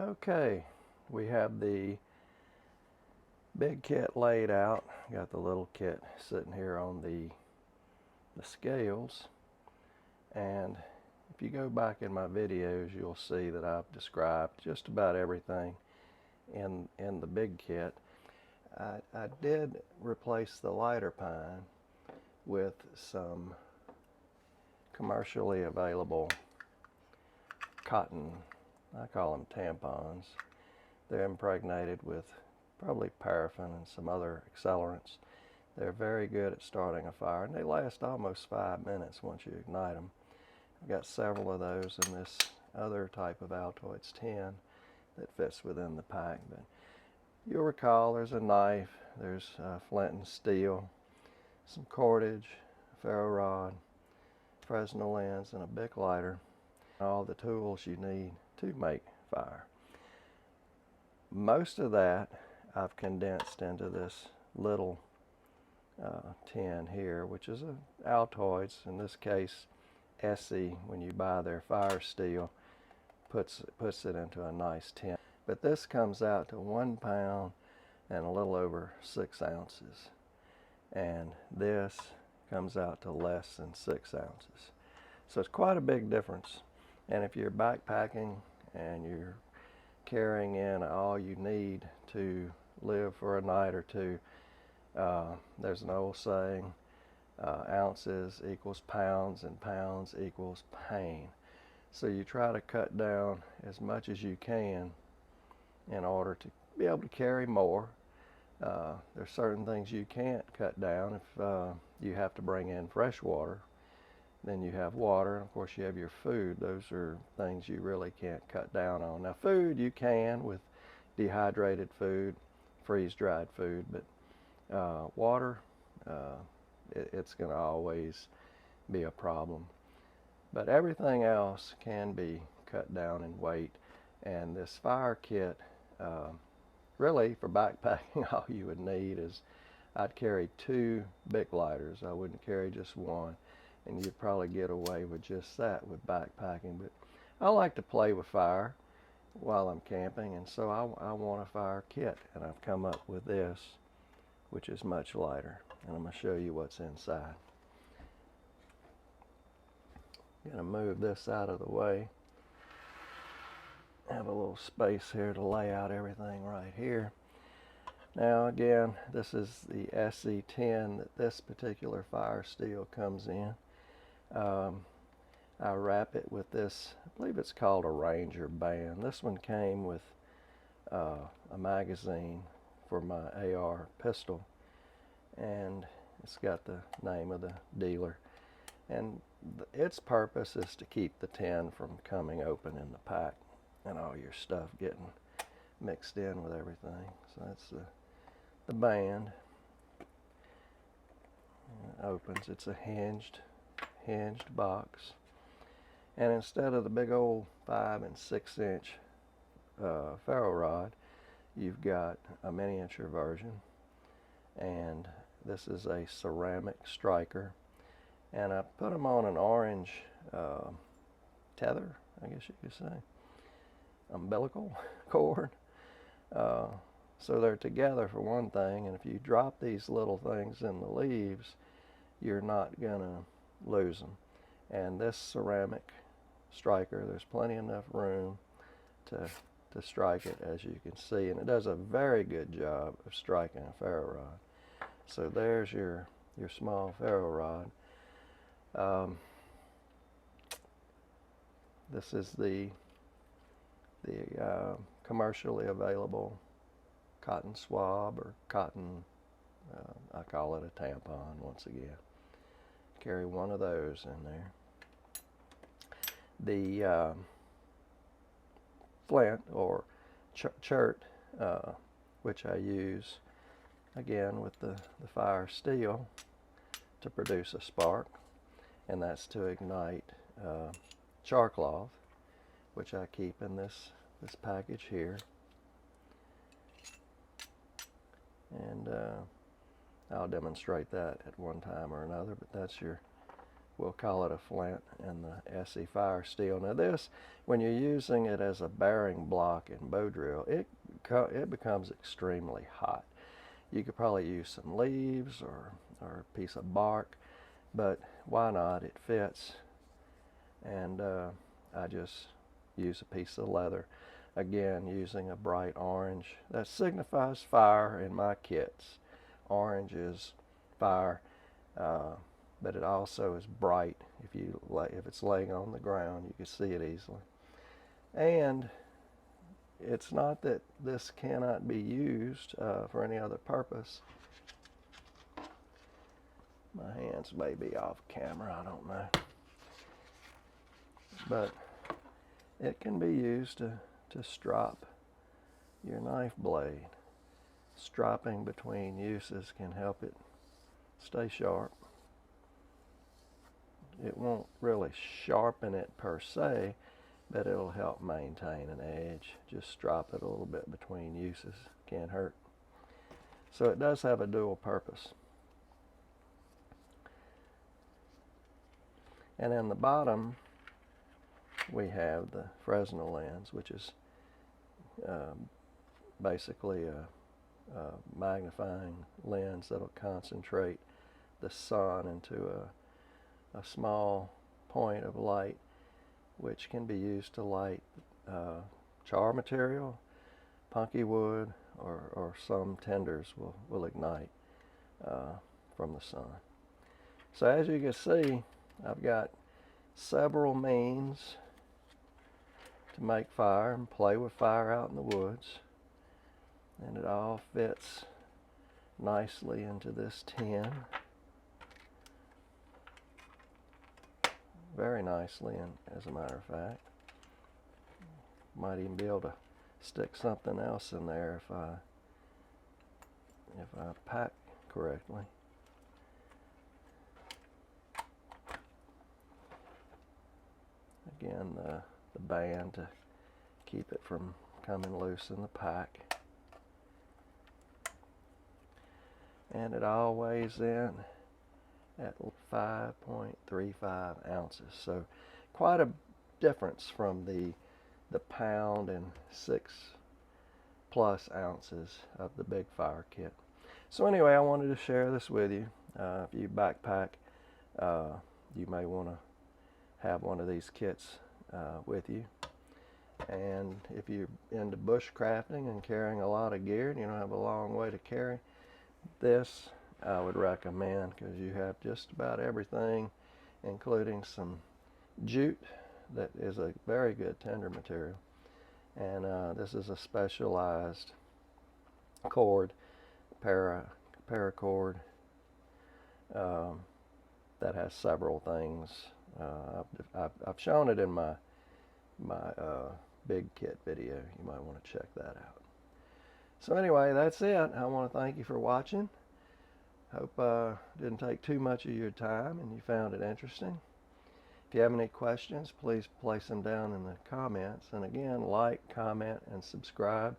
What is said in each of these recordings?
Okay, we have the big kit laid out. Got the little kit sitting here on the scales, and if you go back in my videos, you'll see that I've described just about everything in the big kit. I did replace the lighter pine with some commercially available cotton, I call them tampons. They're impregnated with probably paraffin and some other accelerants. They're very good at starting a fire, and they last almost 5 minutes once you ignite them. I've got several of those in this other type of Altoids tin that fits within the pack. But you'll recall there's a knife, there's flint and steel, some cordage, a ferro rod, Fresnel lens, and a Bic lighter. All the tools you need to make fire. Most of that I've condensed into this little tin here, which is a Altoids. In this case, Essie, when you buy their fire steel, puts it into a nice tin. But this comes out to 1 pound and a little over 6 ounces. And this comes out to less than 6 ounces. So it's quite a big difference. And if you're backpacking and you're carrying in all you need to live for a night or two, there's an old saying, ounces equals pounds and pounds equals pain. So you try to cut down as much as you can in order to be able to carry more. There's certain things you can't cut down. If you have to bring in fresh water, then you have water, and of course you have your food. Those are things you really can't cut down on. Now food you can with dehydrated food, freeze-dried food, but water, it's going to always be a problem. But everything else can be cut down in weight, and this fire kit, really for backpacking, all you would need is, I'd carry 2 Bic lighters. I wouldn't carry just one, and you'd probably get away with just that with backpacking. But I like to play with fire while I'm camping, and so I want a fire kit, and I've come up with this, which is much lighter, and I'm going to show you what's inside. I'm going to move this out of the way. Have a little space here to lay out everything right here. Now again, this is the Essie tin that this particular fire steel comes in. I wrap it with this, I believe it's called a Ranger band. This one came with a magazine for my AR pistol, and it's got the name of the dealer. And its purpose is to keep the tin from coming open in the pack and all your stuff getting mixed in with everything. So that's the band. It opens. It's a hinged box, and instead of the big old 5 and 6 inch ferro rod, you've got a miniature version, and this is a ceramic striker, and I put them on an orange tether, I guess you could say, umbilical cord. So they're together for one thing, and if you drop these little things in the leaves, you're not gonna lose them. And this ceramic striker, there's plenty enough room to strike it, as you can see, and it does a very good job of striking a ferro rod. So there's your small ferro rod. This is the commercially available cotton swab, or cotton, I call it a tampon once again. Carry one of those in there. The flint or chert, which I use again with the fire steel to produce a spark, and that's to ignite char cloth, which I keep in this package here. And I'll demonstrate that at one time or another, but that's your we'll call it a flint, and the SE fire steel. Now this, when you're using it as a bearing block in bow drill, it becomes extremely hot. You could probably use some leaves or a piece of bark, but why not? It fits. And I just use a piece of leather, again using a bright orange. That signifies fire in my kits. Orange is fire, but it also is bright. If it's laying on the ground, you can see it easily. And it's not that this cannot be used for any other purpose. My hands may be off camera, I don't know. But it can be used to strop your knife blade. Stropping between uses can help it stay sharp. It won't really sharpen it per se, but it'll help maintain an edge. Just strop it a little bit between uses. Can't hurt. So it does have a dual purpose. And in the bottom, we have the Fresnel lens, which is basically a magnifying lens that'll concentrate the sun into a small point of light, which can be used to light char material, punky wood, or some tenders will ignite from the sun. So as you can see, I've got several means to make fire and play with fire out in the woods, and it all fits nicely into this tin, very nicely, and as a matter of fact, might even be able to stick something else in there if I pack correctly. Again, the band to keep it from coming loose in the pack. And it all weighs in at 5.35 ounces. So quite a difference from the pound and 6+ ounces of the big fire kit. So anyway, I wanted to share this with you. If you backpack, you may want to have one of these kits with you. And if you're into bushcrafting and carrying a lot of gear and you don't have a long way to carry, this I would recommend, because you have just about everything, including some jute that is a very good tinder material. And this is a specialized cord, paracord, that has several things. I've shown it in my big kit video. You might want to check that out. So anyway, that's it. I want to thank you for watching. Hope didn't take too much of your time and you found it interesting. If you have any questions, please place them down in the comments. And again, like, comment, and subscribe.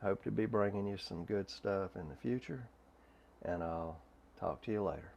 I hope to be bringing you some good stuff in the future. And I'll talk to you later.